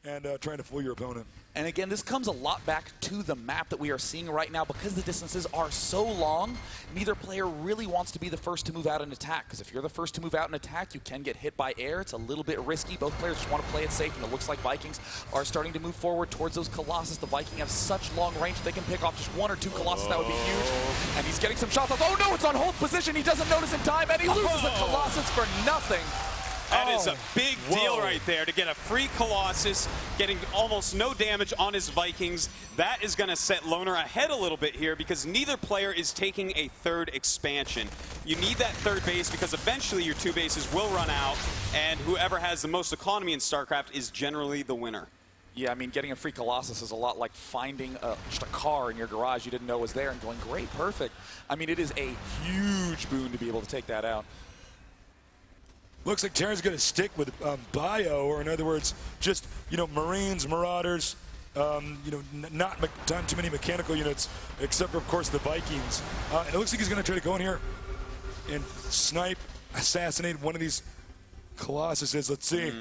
and trying to fool your opponent. And again, this comes a lot back to the map that we are seeing right now. Because the distances are so long, neither player really wants to be the first to move out and attack. Because if you're the first to move out and attack, you can get hit by air. It's a little bit risky. Both players just want to play it safe, and it looks like Vikings are starting to move forward towards those Colossus. The Vikings have such long range, they can pick off just 1 or 2 Colossus. That would be huge. And he's getting some shots off. Oh no, it's on hold position. He doesn't notice in time, and he loses a Colossus for nothing. That is a big deal right there, to get a free Colossus, getting almost no damage on his Vikings. That is going to set Loner ahead a little bit here, because neither player is taking a third expansion. You need that third base because eventually your 2 bases will run out, and whoever has the most economy in StarCraft is generally the winner. Yeah, I mean, getting a free Colossus is a lot like finding just a car in your garage you didn't know was there and going, great, perfect. I mean, it is a huge boon to be able to take that out. Looks like Terran's going to stick with bio, or in other words, just, you know, Marines, Marauders, you know, not too many mechanical units, except for, of course, the Vikings. And it looks like he's going to try to go in here and snipe, assassinate one of these Colossuses. Let's see.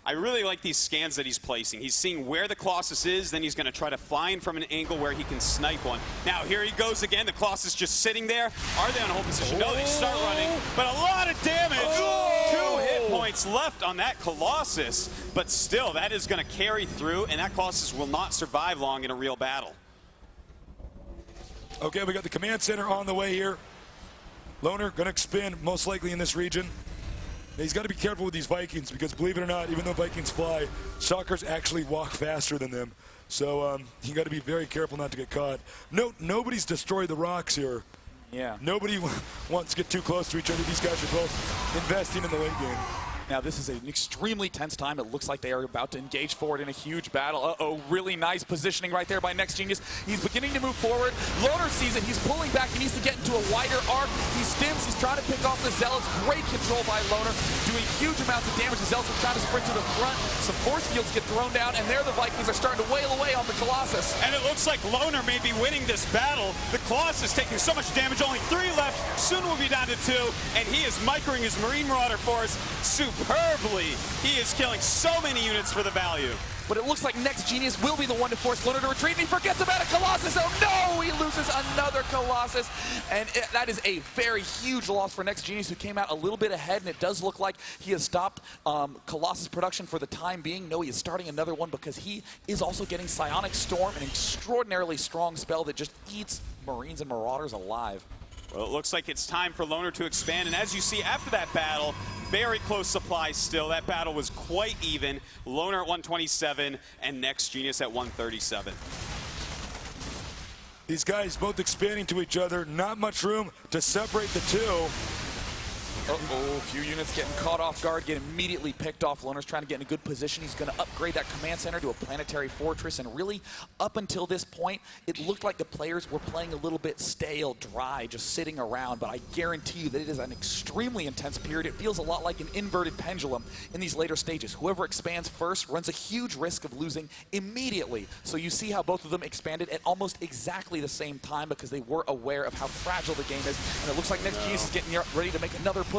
I really like these scans that he's placing. He's seeing where the Colossus is, then he's going to try to find from an angle where he can snipe one. Now, here he goes again. The Colossus just sitting there. Are they on hold position? No, they start running, but a lot of damage. 2 hit points left on that Colossus, but still, that is going to carry through, and that Colossus will not survive long in a real battle. Okay, we got the command center on the way here. Loner going to expand, most likely in this region. Now, he's got to be careful with these Vikings, because believe it or not, even though Vikings fly, Shockers actually walk faster than them. So you got to be very careful not to get caught. Nobody's destroyed the rocks here. Yeah. Nobody wants to get too close to each other. These guys are both investing in the late game. Now, this is an extremely tense time. It looks like they are about to engage forward in a huge battle. Uh-oh, really nice positioning right there by Next Genius. He's beginning to move forward. Loner sees it. He's pulling back. He needs to get into a wider arc. He stims. He's trying to pick off the Zealots. Great control by Loner, doing huge amounts of damage. The Zealots are trying to sprint to the front. Some force fields get thrown down, and there the Vikings are starting to wail away on the Colossus. And it looks like Loner may be winning this battle. The Colossus taking so much damage, only 3 left. Soon we'll be down to 2, and he is microing his Marine Marauder force superbly. He is killing so many units for the value. But it looks like Next Genius will be the one to force Loner to retreat, and he forgets about a Colossus. Oh no, he loses another Colossus. And that is a very huge loss for Next Genius, who came out a little bit ahead, and it does look like he has stopped Colossus production for the time being. No, he is starting another one, because he is also getting Psionic Storm, an extraordinarily strong spell that just eats Marines and Marauders alive. Well, it looks like it's time for Loner to expand, and as you see after that battle, very close supplies still. That battle was quite even. Loner at 127 and Next Genius at 137. These guys both expanding to each other. Not much room to separate the two. Uh-oh, a few units getting caught off guard, get immediately picked off. Loner's trying to get in a good position. He's going to upgrade that command center to a planetary fortress, and really, up until this point, it looked like the players were playing a little bit stale, dry, just sitting around, but I guarantee you that it is an extremely intense period. It feels a lot like an inverted pendulum in these later stages. Whoever expands first runs a huge risk of losing immediately. So you see how both of them expanded at almost exactly the same time, because they were aware of how fragile the game is, and it looks like Next Genius is getting ready to make another push.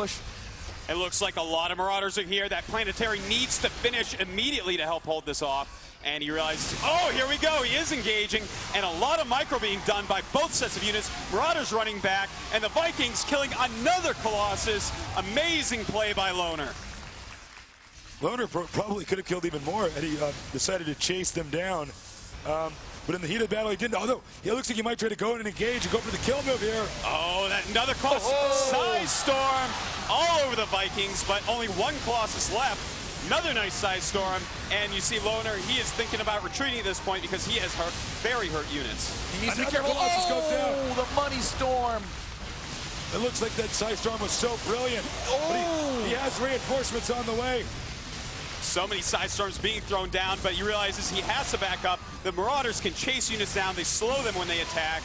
It looks like a lot of Marauders are here. That planetary needs to finish immediately to help hold this off. And he realizes, oh, here we go. He is engaging. And a lot of micro being done by both sets of units. Marauders running back. And the Vikings killing another Colossus. Amazing play by Loner. Loner probably could have killed even more, and he decided to chase them down. But in the heat of the battle, he didn't. Although, it looks like he might try to go in and engage and go for the kill move here. Oh, another Colossus. Size Storm all over the Vikings, but only 1 Colossus left. Another nice Size Storm. And you see Loner, he is thinking about retreating at this point, because he has very hurt units. He needs to be careful. Colossus goes down. The Money Storm. It looks like that Size Storm was so brilliant. But he has reinforcements on the way. So many Side Storms being thrown down, but he realizes he has to back up. The Marauders can chase units down. They slow them when they attack.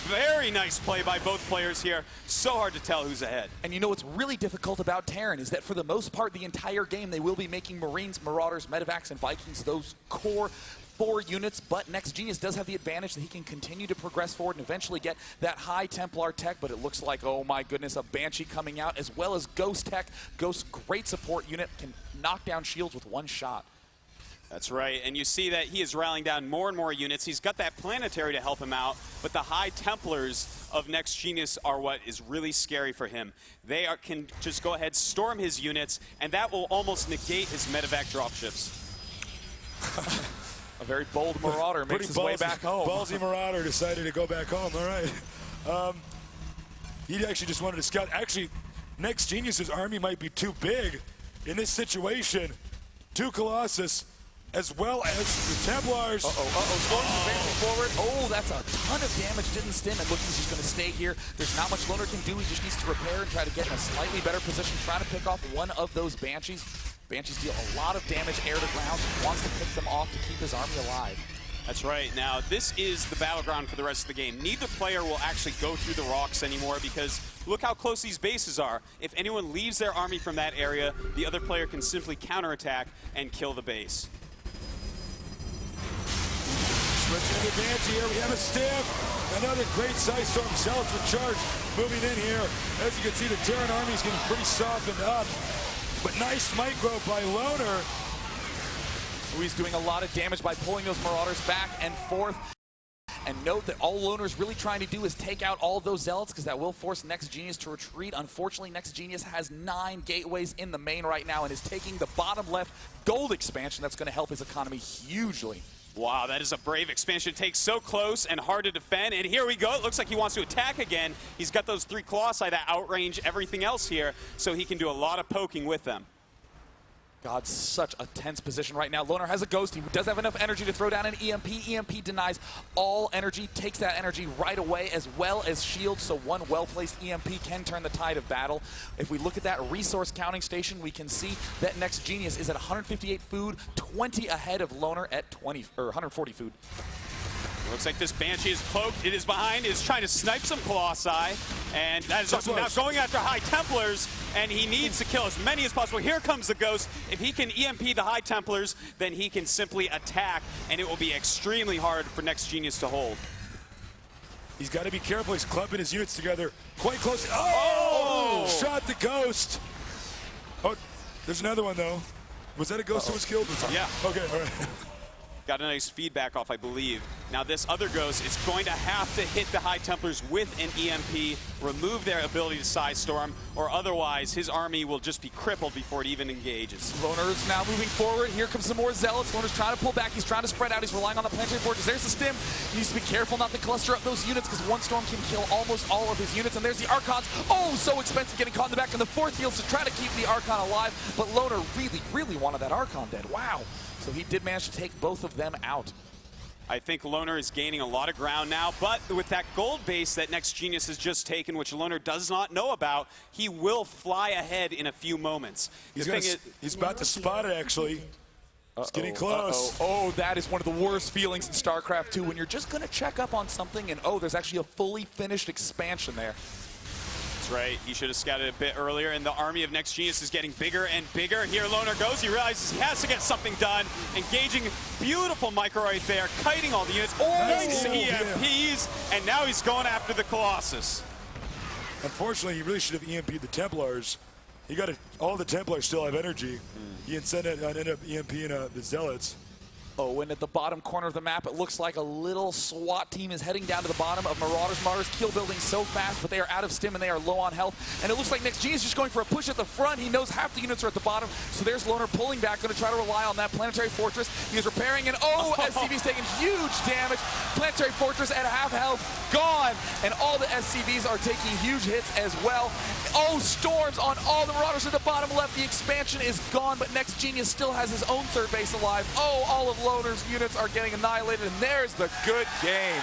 Very nice play by both players here. So hard to tell who's ahead. And you know what's really difficult about Terran is that for the most part, the entire game, they will be making Marines, Marauders, Medivacs, and Vikings those core 4 units, but Next Genius does have the advantage that he can continue to progress forward and eventually get that high Templar tech, but it looks like, oh my goodness, a Banshee coming out, as well as Ghost tech. Ghost, great support unit, can knock down shields with 1 shot. That's right, and you see that he is rallying down more and more units. He's got that planetary to help him out, but the High Templars of Next Genius are what is really scary for him. They can just go ahead, storm his units, and that will almost negate his medevac dropships. A very bold Marauder makes his way back home. Ballsy Marauder decided to go back home. All right. He actually just wanted to scout. Actually, Next Genius's army might be too big in this situation. 2 Colossus, as well as the Templars. Storm's advancing forward. Oh, that's a ton of damage. Didn't stim. It looks like he's going to stay here. There's not much Loner can do. He just needs to repair and try to get in a slightly better position, trying to pick off one of those Banshees. Banshees deal a lot of damage air to ground. He wants to pick them off to keep his army alive. That's right. Now, this is the battleground for the rest of the game. Neither player will actually go through the rocks anymore because look how close these bases are. If anyone leaves their army from that area, the other player can simply counterattack and kill the base. Switching advance here, we have a stiff. Another great Psystorm Zealots with charge moving in here. As you can see, the Terran army is getting pretty softened up. But nice micro by Loner. He's doing a lot of damage by pulling those Marauders back and forth. And note that all Loner's really trying to do is take out all of those Zealots because that will force Next Genius to retreat. Unfortunately, Next Genius has 9 gateways in the main right now and is taking the bottom left gold expansion. That's going to help his economy hugely. Wow, that is a brave expansion. Takes so close and hard to defend. And here we go. It looks like he wants to attack again. He's got those 3 Colossi that outrange everything else here, so he can do a lot of poking with them. God, such a tense position right now. Loner has a Ghost. He does have enough energy to throw down an EMP. EMP denies all energy, takes that energy right away, as well as shield, so one well-placed EMP can turn the tide of battle. If we look at that resource counting station, we can see that Next Genius is at 158 food, 20 ahead of Loner at 140 food. Looks like this Banshee is cloaked. It is behind. It is trying to snipe some Colossi. And that is also now going after High Templars. And he needs to kill as many as possible. Here comes the Ghost. If he can EMP the High Templars, then he can simply attack. And it will be extremely hard for Next Genius to hold. He's got to be careful. He's clubbing his units together quite close. Oh! Shot the Ghost. Oh, there's another one, though. Was that a Ghost who was killed? Yeah. Okay, all right. Got a nice feedback off, I believe. Now this other Ghost is going to have to hit the High Templars with an EMP, remove their ability to Psystorm, or otherwise his army will just be crippled before it even engages. Loner is now moving forward. Here comes some more Zealots. Loner's trying to pull back. He's trying to spread out. He's relying on the Planetary Fortress. There's the stim. He needs to be careful not to cluster up those units because one storm can kill almost all of his units. And there's the Archons. Oh, so expensive getting caught in the back in the 4th field to try to keep the Archon alive. But Loner really, really wanted that Archon dead. Wow. So he did manage to take both of them out. I think Loner is gaining a lot of ground now, but with that gold base that Next Genius has just taken, which Loner does not know about, he will fly ahead in a few moments. He's about to spot it, actually. It's getting close. Oh, that is one of the worst feelings in StarCraft 2 when you're just going to check up on something and, oh, there's actually a fully finished expansion there. Right, he should have scouted a bit earlier, and the army of Next Genius is getting bigger and bigger. Here Loner goes, he realizes he has to get something done, engaging beautiful micro right there, kiting all the units, nice EMPs, and now he's going after the Colossus. Unfortunately, he really should have EMP'd the Templars. He got all the Templars still have energy. He instead ended up EMPing the Zealots. Oh, and at the bottom corner of the map, it looks like a little SWAT team is heading down to the bottom of Marauders. Marauders kill building so fast, but they are out of stim and they are low on health. And it looks like Next Genius is just going for a push at the front. He knows half the units are at the bottom, so there's Loner pulling back, going to try to rely on that Planetary Fortress. He is repairing, and oh, SCV's taking huge damage. Planetary Fortress at half health, gone. And all the SCVs are taking huge hits as well. Oh, storms on all the Marauders at the bottom left. The expansion is gone, but Next Genius still has his own 3rd base alive. Oh, all of Loner's units are getting annihilated, and there's the good game.